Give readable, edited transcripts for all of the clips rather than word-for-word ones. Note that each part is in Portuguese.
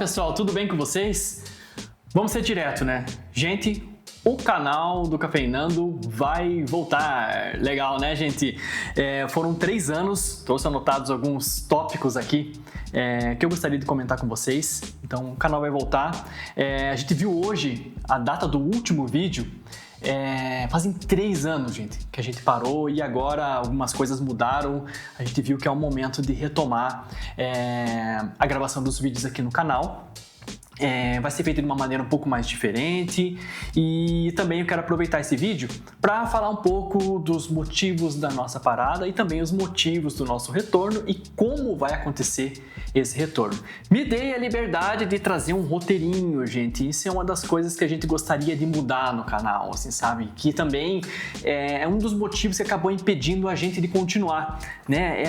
pessoal, tudo bem com vocês? Vamos ser direto, né? Gente, o canal do Cafeinando vai voltar. Legal, né, gente? Foram 3 anos, trouxe anotados alguns tópicos aqui que eu gostaria de comentar com vocês. Então, o canal vai voltar. A gente viu hoje a data do último vídeo. Fazem 3 anos, gente, que a gente parou e agora algumas coisas mudaram. A gente viu que é o momento de retomar a gravação dos vídeos aqui no canal. Vai ser feito de uma maneira um pouco mais diferente e também eu quero aproveitar esse vídeo para falar um pouco dos motivos da nossa parada e também os motivos do nosso retorno e como vai acontecer esse retorno. Me dei a liberdade de trazer um roteirinho, gente. Isso é uma das coisas que a gente gostaria de mudar no canal, assim, sabe? Que também é um dos motivos que acabou impedindo a gente de continuar, né?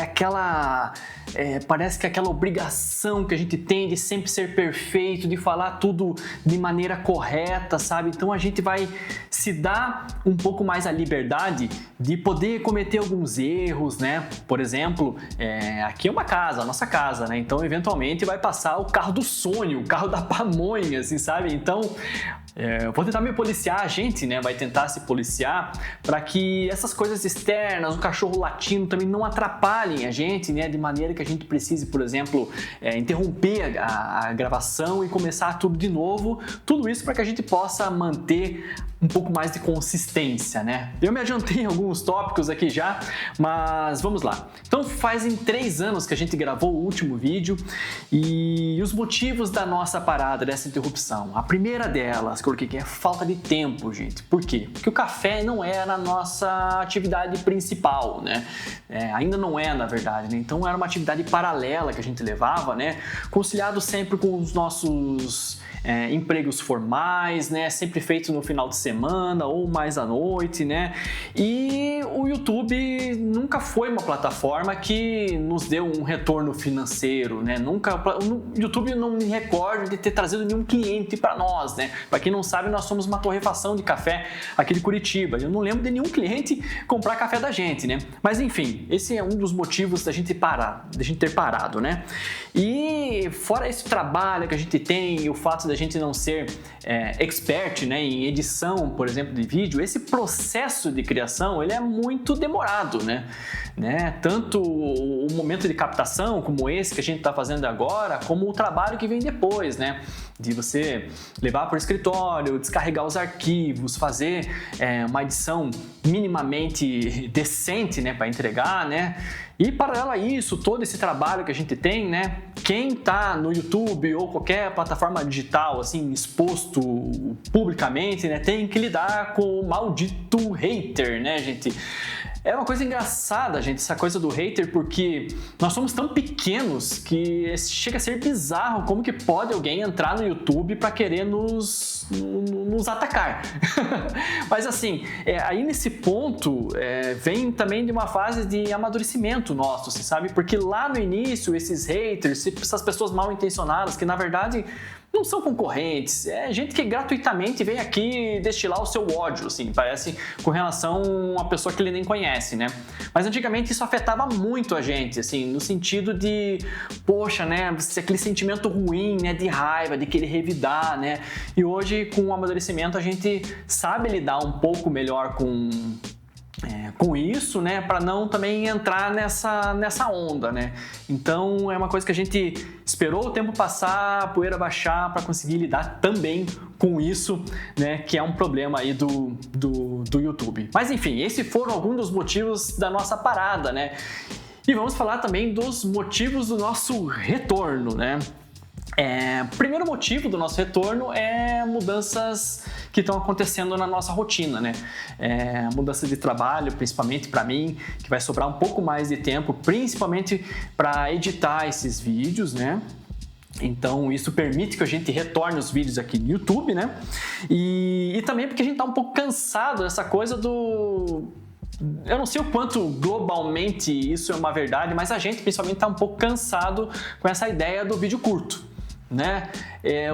Parece que aquela obrigação que a gente tem de sempre ser perfeito, de falar tudo de maneira correta, sabe? Então a gente vai se dar um pouco mais a liberdade de poder cometer alguns erros, né? Por exemplo, aqui é uma casa, a nossa casa, né? Então eventualmente vai passar o carro do sonho, o carro da pamonha, assim, sabe? Então eu vou tentar me policiar, a gente, né, vai tentar se policiar para que essas coisas externas, o cachorro latindo também não atrapalhem a gente, né, de maneira que a gente precise, por exemplo, interromper a gravação e começar tudo de novo, tudo isso para que a gente possa manter um pouco mais de consistência, né? Eu me adiantei em alguns tópicos aqui já, mas vamos lá. Então fazem 3 anos que a gente gravou o último vídeo e os motivos da nossa parada, dessa interrupção. A primeira delas, coloquei que é falta de tempo, gente. Por quê? Porque o café não era a nossa atividade principal, né? Ainda não é, na verdade, né? Então era uma atividade paralela que a gente levava, né? Conciliado sempre com os nossos empregos formais, né? Sempre feito no final de semana ou mais à noite, né? E o YouTube nunca foi uma plataforma que nos deu um retorno financeiro, né? O YouTube não me recordo de ter trazido nenhum cliente para nós, né? Para quem não sabe, nós somos uma torrefação de café aqui de Curitiba. Eu não lembro de nenhum cliente comprar café da gente, né? Mas enfim, esse é um dos motivos da gente ter parado, né? E fora esse trabalho que a gente tem e o fato da gente não ser expert, né, em edição, por exemplo, de vídeo, esse processo de criação ele é muito demorado, né? Tanto o momento de captação, como esse que a gente está fazendo agora, como o trabalho que vem depois, né? De você levar para o escritório, descarregar os arquivos, fazer uma edição minimamente decente, né, para entregar, né? E paralelo a isso, todo esse trabalho que a gente tem, né? Quem está no YouTube ou qualquer plataforma digital, assim, exposto publicamente, né, tem que lidar com o maldito hater, né, gente? É uma coisa engraçada, gente, essa coisa do hater, porque nós somos tão pequenos que chega a ser bizarro como que pode alguém entrar no YouTube para querer nos atacar. Mas assim, aí nesse ponto vem também de uma fase de amadurecimento nosso, você sabe? Porque lá no início, esses haters, essas pessoas mal intencionadas que na verdade não são concorrentes, é gente que gratuitamente vem aqui destilar o seu ódio, assim, parece com relação a uma pessoa que ele nem conhece, né? Mas antigamente isso afetava muito a gente, assim, no sentido de, poxa, né, aquele sentimento ruim, né, de raiva, de querer revidar, né? E hoje, com o amadurecimento, a gente sabe lidar um pouco melhor com isso, né, para não também entrar nessa onda, né? Então é uma coisa que a gente esperou o tempo passar, a poeira baixar para conseguir lidar também com isso, né, que é um problema aí do YouTube. Mas enfim, esses foram alguns dos motivos da nossa parada, né? E vamos falar também dos motivos do nosso retorno, né? O primeiro motivo do nosso retorno é mudanças que estão acontecendo na nossa rotina, né? Mudança de trabalho, principalmente para mim, que vai sobrar um pouco mais de tempo, principalmente para editar esses vídeos, né? Então isso permite que a gente retorne os vídeos aqui no YouTube, né? E também porque a gente tá um pouco cansado dessa coisa do... Eu não sei o quanto globalmente isso é uma verdade, mas a gente principalmente tá um pouco cansado com essa ideia do vídeo curto, né?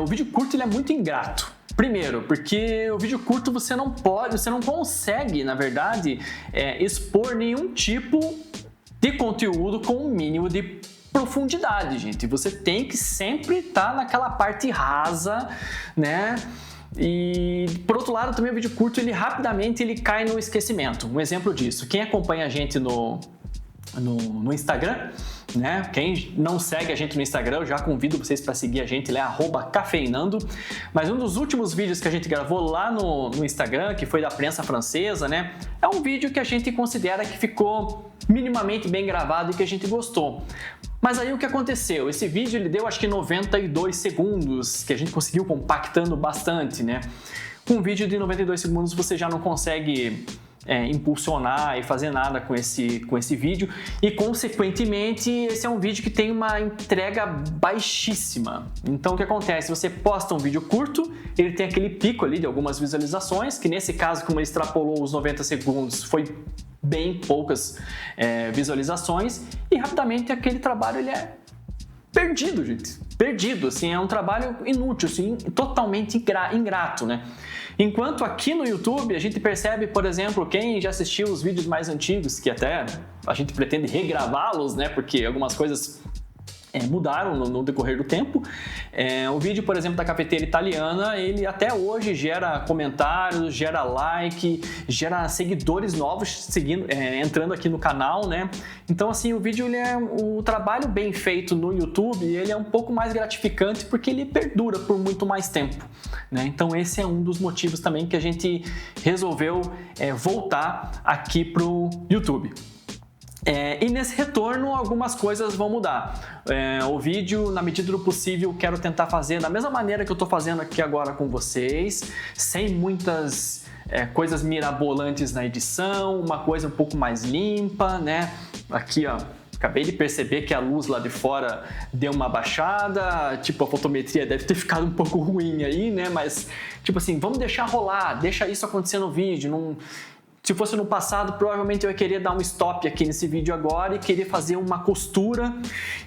O vídeo curto ele é muito ingrato. Primeiro, porque o vídeo curto você não consegue, na verdade, expor nenhum tipo de conteúdo com o mínimo de profundidade, gente. Você tem que sempre estar naquela parte rasa, né? E por outro lado, também o vídeo curto, ele rapidamente cai no esquecimento. Um exemplo disso, quem acompanha a gente no Instagram, né? Quem não segue a gente no Instagram, eu já convido vocês para seguir a gente, ele é @cafeinando. Mas um dos últimos vídeos que a gente gravou lá no Instagram, que foi da prensa francesa, né? É um vídeo que a gente considera que ficou minimamente bem gravado e que a gente gostou. Mas aí o que aconteceu? Esse vídeo ele deu acho que 92 segundos, que a gente conseguiu compactando bastante, né? Com um vídeo de 92 segundos você já não consegue impulsionar e fazer nada com esse vídeo e, consequentemente, esse é um vídeo que tem uma entrega baixíssima. Então, o que acontece? Você posta um vídeo curto, ele tem aquele pico ali de algumas visualizações, que nesse caso, como ele extrapolou os 90 segundos, foi bem poucas visualizações e, rapidamente, aquele trabalho ele é perdido, gente. Perdido, assim, é um trabalho inútil, assim, totalmente ingrato, né? Enquanto aqui no YouTube a gente percebe, por exemplo, quem já assistiu os vídeos mais antigos, que até a gente pretende regravá-los, né? Porque algumas coisas mudaram no decorrer do tempo. O vídeo, por exemplo, da cafeteira italiana, ele até hoje gera comentários, gera like, gera seguidores novos entrando aqui no canal, né? Então, assim, o vídeo, o trabalho bem feito no YouTube, ele é um pouco mais gratificante porque ele perdura por muito mais tempo, né? Então, esse é um dos motivos também que a gente resolveu voltar aqui pro YouTube. E nesse retorno algumas coisas vão mudar. O vídeo, na medida do possível, quero tentar fazer da mesma maneira que eu estou fazendo aqui agora com vocês, sem muitas coisas mirabolantes na edição, uma coisa um pouco mais limpa, né? Aqui, ó, acabei de perceber que a luz lá de fora deu uma baixada, tipo, a fotometria deve ter ficado um pouco ruim aí, né? Mas, tipo assim, vamos deixar rolar, deixa isso acontecer no vídeo, não... Se fosse no passado, provavelmente eu ia querer dar um stop aqui nesse vídeo agora e querer fazer uma costura,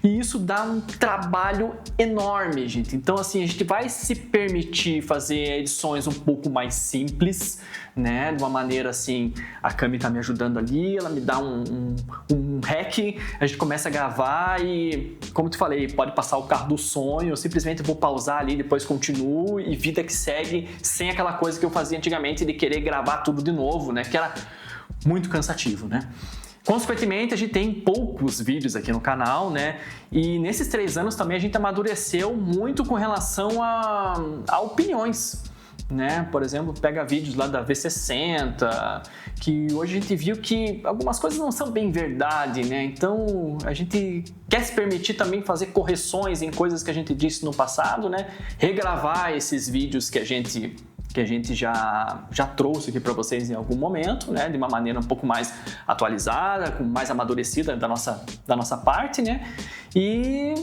e isso dá um trabalho enorme, gente. Então, assim, a gente vai se permitir fazer edições um pouco mais simples, né? De uma maneira assim, a Cami tá me ajudando ali, ela me dá um rec, a gente começa a gravar e, como te falei, pode passar o carro do sonho, eu simplesmente vou pausar ali, depois continuo e vida que segue, sem aquela coisa que eu fazia antigamente de querer gravar tudo de novo, né? Que era muito cansativo, né? Consequentemente, a gente tem poucos vídeos aqui no canal, né? E nesses 3 anos também a gente amadureceu muito com relação a opiniões, né? Por exemplo, pega vídeos lá da V60, que hoje a gente viu que algumas coisas não são bem verdade, né? Então, a gente quer se permitir também fazer correções em coisas que a gente disse no passado, né? Regravar esses vídeos que a gente já trouxe aqui para vocês em algum momento, né? De uma maneira um pouco mais atualizada, mais amadurecida da nossa parte, né? E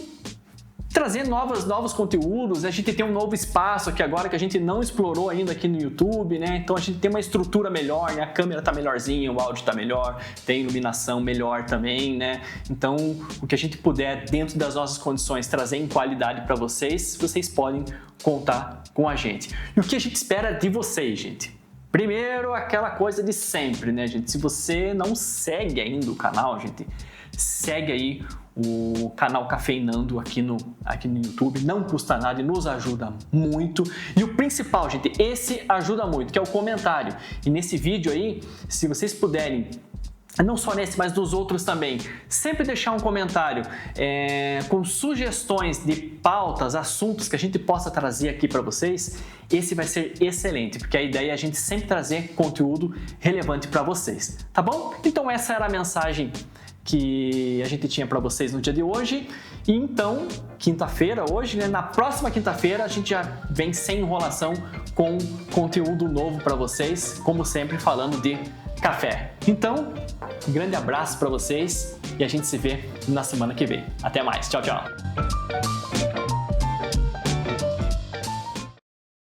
trazer novos conteúdos. A gente tem um novo espaço aqui agora que a gente não explorou ainda aqui no YouTube, né? Então a gente tem uma estrutura melhor, né? A câmera tá melhorzinha, o áudio tá melhor, tem iluminação melhor também, né? Então, o que a gente puder, dentro das nossas condições, trazer em qualidade para vocês, vocês podem contar com a gente. E o que a gente espera de vocês, gente? Primeiro, aquela coisa de sempre, né, gente? Se você não segue ainda o canal, gente, segue aí o canal Cafeinando aqui no YouTube, não custa nada e nos ajuda muito. E o principal, gente, esse ajuda muito, que é o comentário. E nesse vídeo aí, se vocês puderem, não só nesse, mas dos outros também, sempre deixar um comentário com sugestões de pautas, assuntos que a gente possa trazer aqui para vocês, esse vai ser excelente, porque a ideia é a gente sempre trazer conteúdo relevante para vocês, tá bom? Então essa era a mensagem que a gente tinha para vocês no dia de hoje. E então, quinta-feira hoje, né? Na próxima quinta-feira a gente já vem sem enrolação com conteúdo novo para vocês, como sempre falando de café. Então, um grande abraço para vocês e a gente se vê na semana que vem. Até mais. Tchau, tchau.